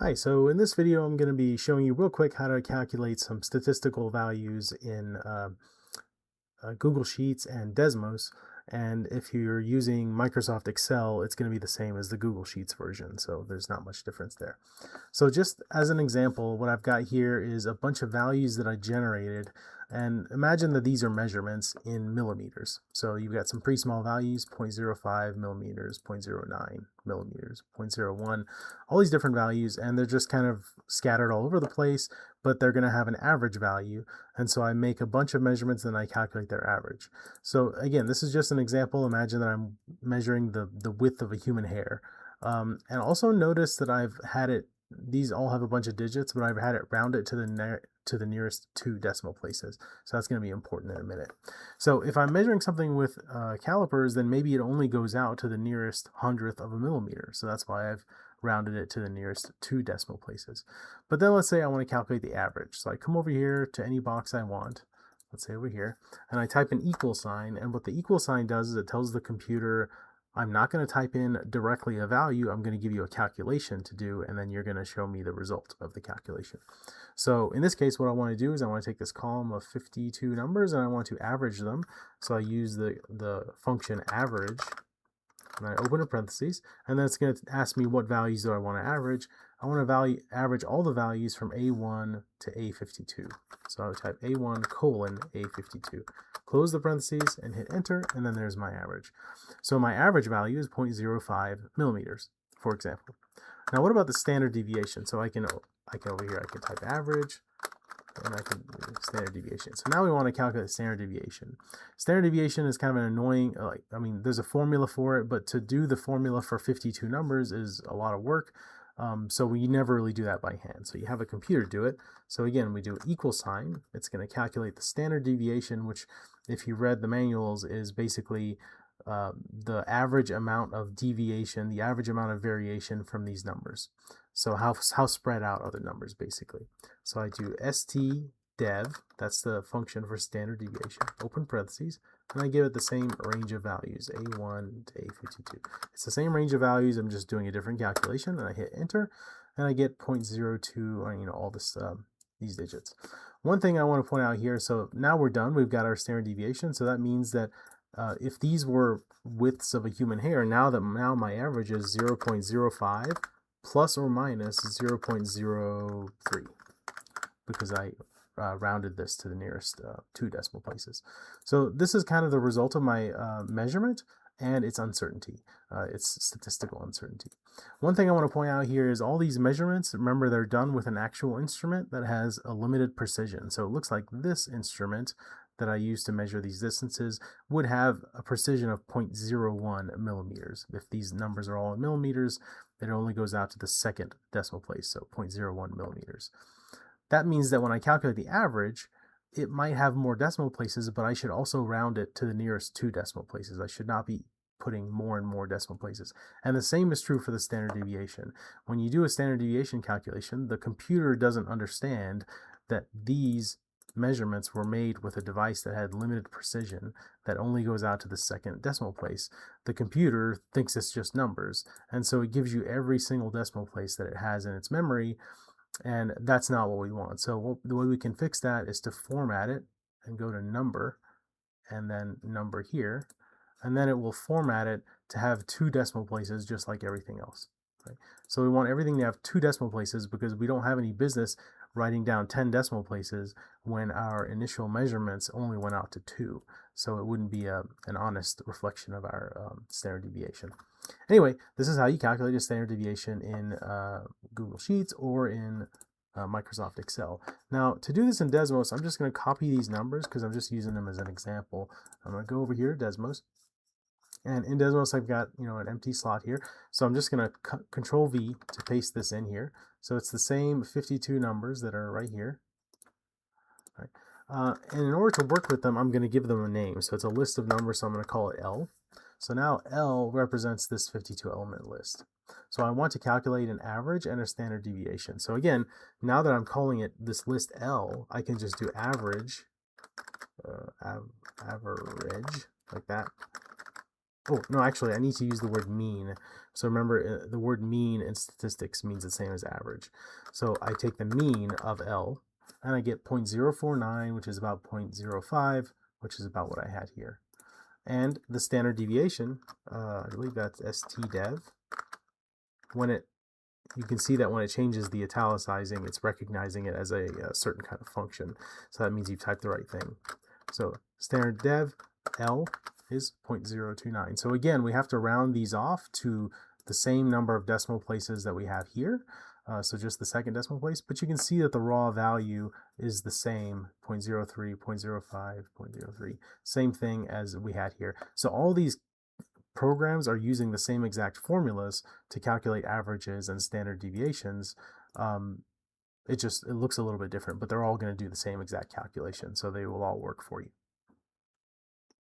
Hi, so in this video I'm going to be showing you real quick how to calculate some statistical values in Google Sheets and Desmos. And if you're using Microsoft Excel, it's going to be the same as the Google Sheets version, so there's not much difference there. So just as an example, what I've got here is a bunch of values that I generated, and imagine that these are measurements in millimeters. So you've got some pretty small values, 0.05 millimeters, 0.09 millimeters, 0.01, all these different values, and they're just kind of scattered all over the place, but they're going to have an average value. And so I make a bunch of measurements and I calculate their average. So again, this is just an example. Imagine that I'm measuring the width of a human hair. And also notice that I've had it, these all have a bunch of digits, but I've had it rounded to the nearest 2 decimal places. So that's going to be important in a minute. So if I'm measuring something with calipers, then maybe it only goes out to the nearest hundredth of a millimeter. So that's why I've rounded it to the nearest 2 decimal places. But then let's say I want to calculate the average. So I come over here to any box I want, let's say over here, and I type an equal sign. And what the equal sign does is it tells the computer, I'm not going to type in directly a value, I'm going to give you a calculation to do, and then you're going to show me the result of the calculation. So in this case, what I want to do is I want to take this column of 52 numbers and I want to average them. So I use the function average, and I open a parentheses, and then it's going to ask me what values do I want to average. I want to average all the values from A1 to A52. So I would type A1 colon A52. Close the parentheses and hit enter, and then there's my average. So my average value is 0.05 millimeters, for example. Now what about the standard deviation? So I can over here, I can type average, and I can do standard deviation. So now we want to calculate standard deviation. Standard deviation is kind of an annoying, there's a formula for it, but to do the formula for 52 numbers is a lot of work. So we never really do that by hand. So you have a computer do it. So again, we do equal sign. It's going to calculate the standard deviation, which if you read the manuals is basically the average amount of deviation, the average amount of variation from these numbers. So how spread out are the numbers basically. So I do stdev, that's the function for standard deviation, open parentheses, and I give it the same range of values, A1 to A52. It's the same range of values, I'm just doing a different calculation, and I hit enter, and I get 0.02, all this, these digits. One thing I want to point out here, so now we're done, we've got our standard deviation, so that means that if these were widths of a human hair, now my average is 0.05 plus or minus 0.03 because I rounded this to the nearest 2 decimal places. So this is kind of the result of my measurement and its uncertainty. It's statistical uncertainty. One thing I want to point out here is all these measurements, remember they're done with an actual instrument that has a limited precision. So it looks like this instrument that I use to measure these distances would have a precision of 0.01 millimeters. If these numbers are all in millimeters, it only goes out to the second decimal place, so 0.01 millimeters. That means that when I calculate the average, it might have more decimal places, but I should also round it to the nearest 2 decimal places. I should not be putting more and more decimal places. And the same is true for the standard deviation. When you do a standard deviation calculation, the computer doesn't understand that these measurements were made with a device that had limited precision that only goes out to the second decimal place. The computer thinks it's just numbers, and so it gives you every single decimal place that it has in its memory, and that's not what we want. So the way we can fix that is to format it and go to number and then number here, and then it will format it to have 2 decimal places just like everything else. Right? So we want everything to have 2 decimal places because we don't have any business writing down 10 decimal places when our initial measurements only went out to 2. So it wouldn't be an honest reflection of our standard deviation. Anyway, this is how you calculate a standard deviation in Google Sheets or in Microsoft Excel. Now, to do this in Desmos, I'm just going to copy these numbers because I'm just using them as an example. I'm going to go over here to Desmos. And in Desmos, I've got an empty slot here. So I'm just going to Control V to paste this in here. So it's the same 52 numbers that are right here. Right. And in order to work with them, I'm going to give them a name. So it's a list of numbers, so I'm going to call it L. So now L represents this 52 element list. So I want to calculate an average and a standard deviation. So again, now that I'm calling it this list L, I can just do average, average, like that. Oh, no, actually, I need to use the word mean. So remember, the word mean in statistics means the same as average. So I take the mean of L, and I get 0.049, which is about 0.05, which is about what I had here. And the standard deviation, I believe that's stdev. You can see that when it changes the italicizing, it's recognizing it as a certain kind of function. So that means you've typed the right thing. So standard dev L is 0.029. So again, we have to round these off to the same number of decimal places that we have here. So just the second decimal place, but you can see that the raw value is the same, 0.03, 0.05, 0.03, same thing as we had here. So all these programs are using the same exact formulas to calculate averages and standard deviations. It looks a little bit different, but they're all going to do the same exact calculation, so they will all work for you.